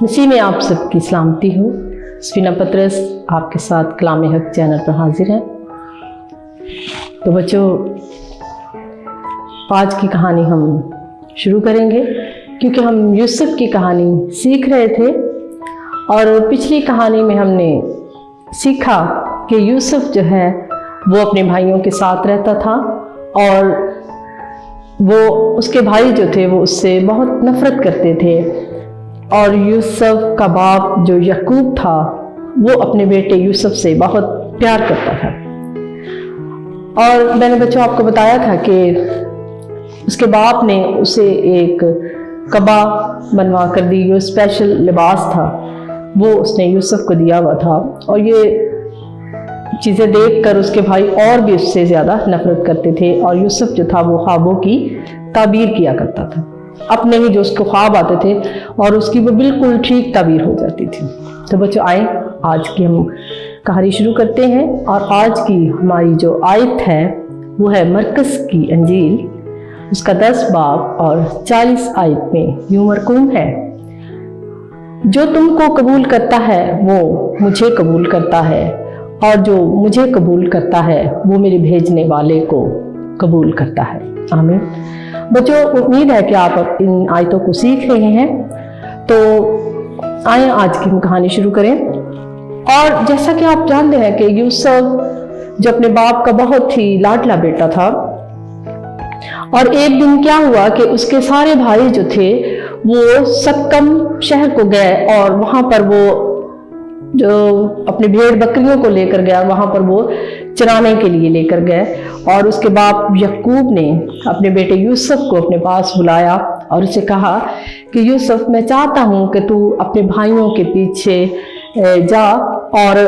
मसीह में आप सबकी सलामती हो। सफीना पतरस आपके साथ कलाम हक चैनल पर हाजिर है। तो बच्चों, आज की कहानी हम शुरू करेंगे क्योंकि हम यूसुफ की कहानी सीख रहे थे और पिछली कहानी में हमने सीखा कि यूसुफ जो है वो अपने भाइयों के साथ रहता था और वो उसके भाई जो थे वो उससे बहुत नफ़रत करते थे। और यूसुफ का बाप जो याकूब था वो अपने बेटे यूसुफ से बहुत प्यार करता था। और मैंने बच्चों आपको बताया था कि उसके बाप ने उसे एक कबा बनवा कर दी, जो स्पेशल लिबास था वो उसने यूसुफ को दिया हुआ था। और ये चीज़ें देखकर उसके भाई और भी उससे ज़्यादा नफरत करते थे। और यूसुफ जो था वो ख्वाबों की ताबीर किया करता था, अपने ही जो उसको ख्वाब आते थे और उसकी वो बिल्कुल ठीक ताबीर हो जाती थी। तो बच्चों, आए आज की हम कहानी शुरू करते हैं। और आज की हमारी जो आयत है वो है मरकस की अंजील, उसका 10 बाब और 40 आयत में यूं मरकूम है, जो तुमको कबूल करता है वो मुझे कबूल करता है, और जो मुझे कबूल करता है वो मेरे भेजने वाले को कबूल करता है। आमीन। बच्चों, उम्मीद है कि आप इन आयतों को सीख रहे हैं। तो आइए आज की हम कहानी शुरू करें। और जैसा कि आप जानते हैं कि यूसुफ जो अपने बाप का बहुत ही लाडला बेटा था, और एक दिन क्या हुआ कि उसके सारे भाई जो थे वो सक्कम शहर को गए और वहाँ पर वो जो अपने भेड़ बकरियों को लेकर गया, वहाँ पर वो चराने के लिए लेकर गए। और उसके बाप याकूब ने अपने बेटे यूसुफ को अपने पास बुलाया और उसे कहा कि यूसुफ, मैं चाहता हूँ कि तू अपने भाइयों के पीछे जा और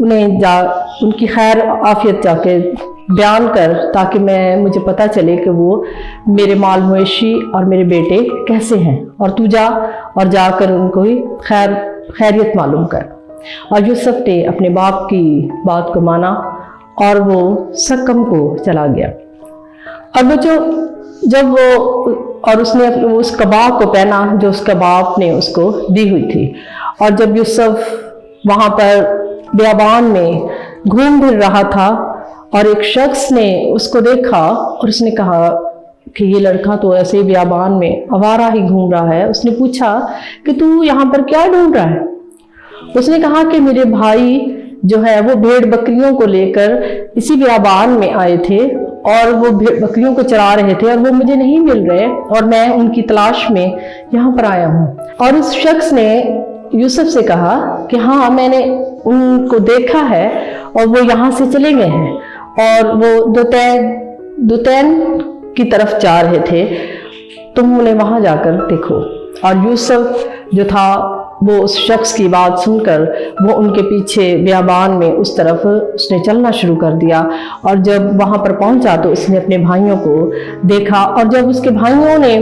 उनकी खैर आफियत जाके बयान कर, ताकि मुझे पता चले कि वो मेरे माल मवेशी और मेरे बेटे कैसे हैं। और तू जा और जाकर उनको ही खैरियत मालूम कर। और यूसुफ ने अपने बाप की बात को माना और वो सक्कम को चला गया। और बच्चों, जब उसने उस कबा को पहना जो उसका बाप ने उसको दी हुई थी। और जब यूसुफ वहाँ पर बियाबान में घूम फिर रहा था और एक शख्स ने उसको देखा और उसने कहा कि ये लड़का तो ऐसे बियाबान में आवारा ही घूम रहा है। उसने पूछा कि तू यहाँ पर क्या ढूंढ रहा है? उसने कहा कि मेरे भाई जो है वो भेड़ बकरियों को लेकर इसी बियाबान में आए थे और वो भेड़ बकरियों को चरा रहे थे और वो मुझे नहीं मिल रहे और मैं उनकी तलाश में यहाँ पर आया हूँ। और उस शख्स ने यूसुफ से कहा कि हाँ, मैंने उनको देखा है और वो यहाँ से चले गए हैं और वो दुतैन की तरफ जा रहे थे, तुम उन्हें वहाँ जाकर देखो। और यूसुफ जो था वो उस शख्स की बात सुनकर वो उनके पीछे बियाबान में उस तरफ उसने चलना शुरू कर दिया। और जब वहाँ पर पहुँचा तो उसने अपने भाइयों को देखा। और जब उसके भाइयों ने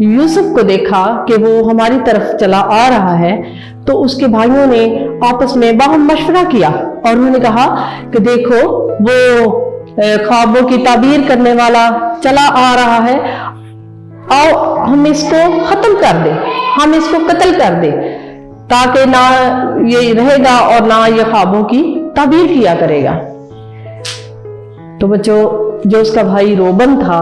यूसुफ को देखा कि वो हमारी तरफ चला आ रहा है, तो उसके भाइयों ने आपस में बाहम मशवरा किया और उन्होंने कहा कि देखो, वो ख्वाबों की ताबीर करने वाला चला आ रहा है, आओ हम इसको खत्म कर दे, हम इसको कत्ल कर दे, ताकि ना ये रहेगा और ना ये ख्वाबों की ताबीर किया करेगा। तो बच्चों, जो उसका भाई रोबन था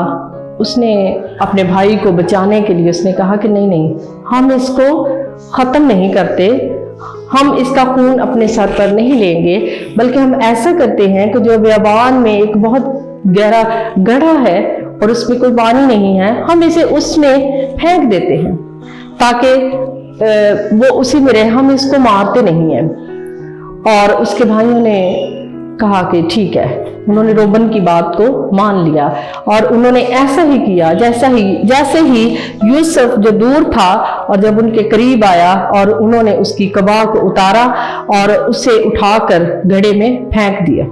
उसने अपने भाई को बचाने के लिए उसने कहा कि नहीं, हम इसको ख़त्म नहीं करते, हम इसका खून अपने सर पर नहीं लेंगे, बल्कि हम ऐसा करते हैं कि जो बियाबान में एक बहुत गहरा गड्ढा है और उसमें कोई पानी नहीं है, हम इसे उसमें फेंक देते हैं ताकि वो उसी में रहे, हम इसको मारते नहीं हैं। और उसके भाइयों ने कहा कि ठीक है। उन्होंने रोबन की बात को मान लिया और उन्होंने ऐसा ही किया जैसे ही यूसुफ जो दूर था और जब उनके करीब आया और उन्होंने उसकी कबा को उतारा और उसे उठाकर घड़े में फेंक दिया।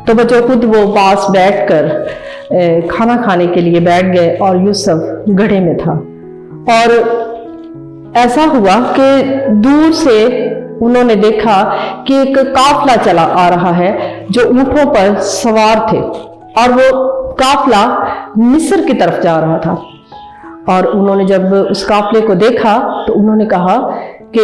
तो बच्चों, खुद वो पास बैठकर खाना खाने के लिए बैठ गए और यूसुफ घड़े में था। और ऐसा हुआ कि दूर से उन्होंने देखा कि एक काफला चला आ रहा है जो ऊंटों पर सवार थे और वो काफला मिस्र की तरफ जा रहा था। और उन्होंने जब उस काफले को देखा तो उन्होंने कहा کہ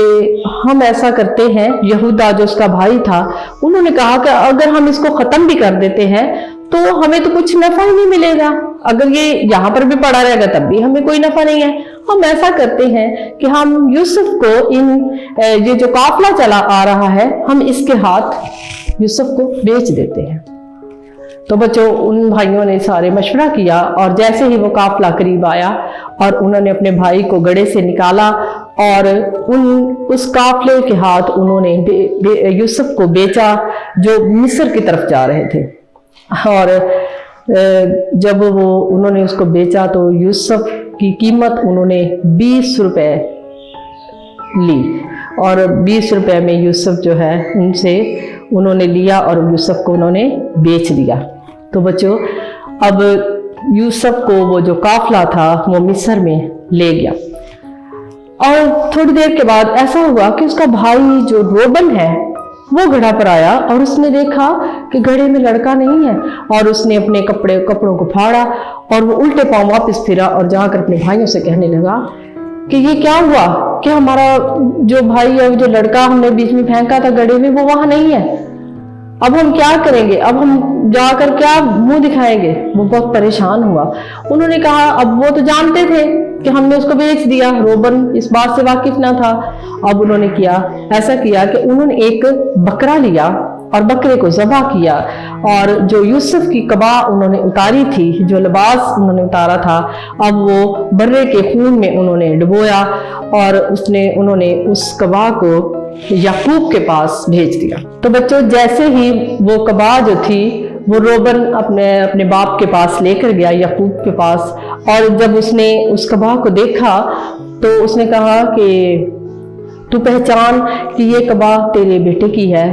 ہم ایسا کرتے ہیں، یہودا جو اس کا بھائی تھا انہوں نے کہا کہ اگر ہم اس کو ختم بھی کر دیتے ہیں تو ہمیں تو کچھ نفع ہی نہیں ملے گا، اگر یہ یہاں پر بھی پڑا رہے گا تب بھی ہمیں کوئی نفع نہیں ہے، ہم ایسا کرتے ہیں کہ ہم یوسف کو یہ جو قافلہ چلا آ رہا ہے ہم اس کے ہاتھ یوسف کو بیچ دیتے ہیں۔ تو بچوں ان بھائیوں نے سارے مشورہ کیا، اور جیسے ہی وہ قافلہ قریب آیا اور انہوں نے اپنے بھائی کو گڑھے سے نکالا اور اس قافلے کے ہاتھ انہوں نے یوسف کو بیچا جو مصر کی طرف جا رہے تھے۔ اور جب انہوں نے اس کو بیچا تو یوسف کی قیمت انہوں نے 20 روپے لی، اور 20 روپے میں یوسف جو ہے ان سے انہوں نے لیا اور یوسف کو انہوں نے بیچ دیا۔ تو بچوں اب یوسف کو وہ جو قافلہ تھا وہ مصر میں لے گیا، اور تھوڑی دیر کے بعد ایسا ہوا کہ اس کا بھائی جو روبن ہے وہ گڑھا پر آیا اور اس نے دیکھا کہ گڑھے میں لڑکا نہیں ہے، اور اس نے اپنے کپڑوں کو پھاڑا اور وہ الٹے پاؤں واپس پھرا اور جا کر اپنے بھائیوں سے کہنے لگا کہ یہ کیا ہوا کہ ہمارا جو بھائی ہے جو لڑکا ہم نے بیچ میں پھینکا تھا گڑھے میں وہ وہاں نہیں ہے، اب ہم کیا کریں گے، اب ہم جا کر کیا منہ دکھائیں گے۔ وہ بہت پریشان ہوا۔ انہوں نے کہا اب وہ تو جانتے تھے کہ ہم نے اس کو بیچ دیا، روبن اس بات سے واقف نہ تھا۔ اب انہوں نے ایسا کیا کہ انہوں نے ایک بکرا لیا اور بکرے کو ذبح کیا، اور جو یوسف کی قبا انہوں نے اتاری تھی، جو لباس انہوں نے اتارا تھا، اب وہ برے کے خون میں انہوں نے ڈبویا، اور انہوں نے اس قبا کو یعقوب کے پاس بھیج دیا۔ تو بچوں جیسے ہی وہ قبا جو تھی وہ روبن اپنے باپ کے پاس لے کر گیا، یعقوب کے پاس، اور جب اس نے اس قبا کو دیکھا تو اس نے کہا کہ تو پہچان کہ یہ قبا تیرے بیٹے کی ہے،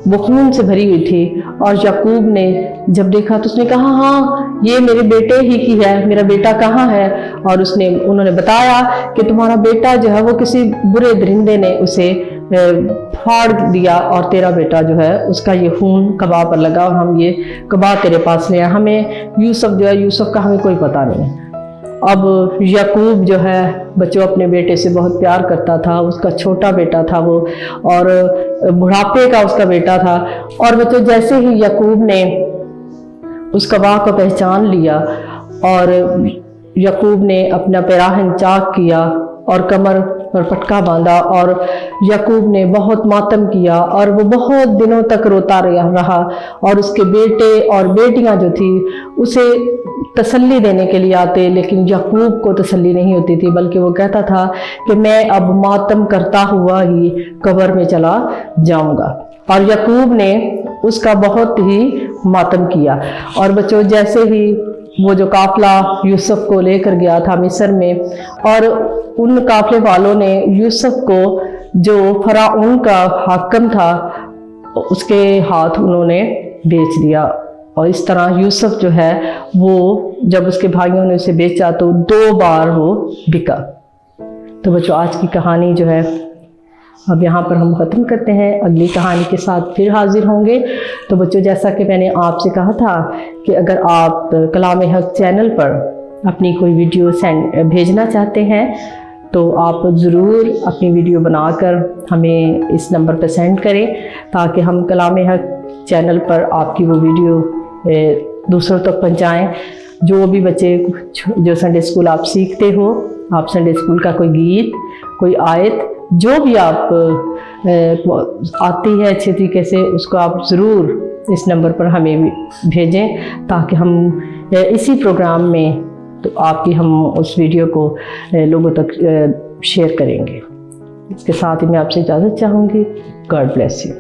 وہ خون سے بھری ہوئی تھی۔ اور یعقوب نے جب دیکھا تو اس نے کہا ہاں یہ میرے بیٹے ہی کی ہے، میرا بیٹا کہاں ہے؟ اور انہوں نے بتایا کہ تمہارا بیٹا جو ہے وہ کسی برے درندے نے اسے پھاڑ دیا، اور تیرا بیٹا جو ہے اس کا یہ خون قبا پر لگا، اور ہم یہ قبا تیرے پاس لے آئے، ہمیں یوسف کا ہمیں کوئی پتہ نہیں ہے۔ اب یعقوب جو ہے بچوں اپنے بیٹے سے بہت پیار کرتا تھا، اس کا چھوٹا بیٹا تھا وہ، اور بڑھاپے کا اس کا بیٹا تھا۔ اور بچوں جیسے ہی یعقوب نے اس قبا کو پہچان لیا، اور یعقوب نے اپنا پیراہن چاک کیا اور کمر پر پٹکا باندھا، اور یعقوب نے بہت ماتم کیا، اور وہ بہت دنوں تک روتا رہا، اور اس کے بیٹے اور بیٹیاں جو تھی اسے تسلی دینے کے لیے آتے، لیکن یعقوب کو تسلی نہیں ہوتی تھی، بلکہ وہ کہتا تھا کہ میں اب ماتم کرتا ہوا ہی قبر میں چلا جاؤں گا۔ اور یعقوب نے اس کا بہت ہی ماتم کیا۔ اور بچوں جیسے ہی وہ جو قافلہ یوسف کو لے کر گیا تھا مصر میں، اور ان قافلے والوں نے یوسف کو جو فرعون کا حاکم تھا اس کے ہاتھ انہوں نے بیچ دیا، اور اس طرح یوسف جو ہے وہ جب اس کے بھائیوں نے اسے بیچا تو 2 بار وہ بکا۔ تو بچوں آج کی کہانی جو ہے اب یہاں پر ہم ختم کرتے ہیں، اگلی کہانی کے ساتھ پھر حاضر ہوں گے۔ تو بچوں جیسا کہ میں نے آپ سے کہا تھا کہ اگر آپ کلام حق چینل پر اپنی کوئی ویڈیو بھیجنا چاہتے ہیں تو آپ ضرور اپنی ویڈیو بنا کر ہمیں اس نمبر پہ سینڈ کریں، تاکہ ہم کلام حق چینل پر آپ کی وہ ویڈیو دوسروں تک پہنچائیں۔ جو بھی بچے جو سنڈے اسکول آپ سیکھتے ہو، آپ سنڈے اسکول کا کوئی گیت، کوئی آیت، جو بھی آپ آتی ہے اچھے طریقے سے، اس کو آپ ضرور اس نمبر پر ہمیں بھیجیں، تاکہ ہم اسی پروگرام میں تو آپ کی ہم اس ویڈیو کو لوگوں تک شیئر کریں گے۔ اس کے ساتھ ہی میں آپ سے اجازت چاہوں گی۔ God bless you.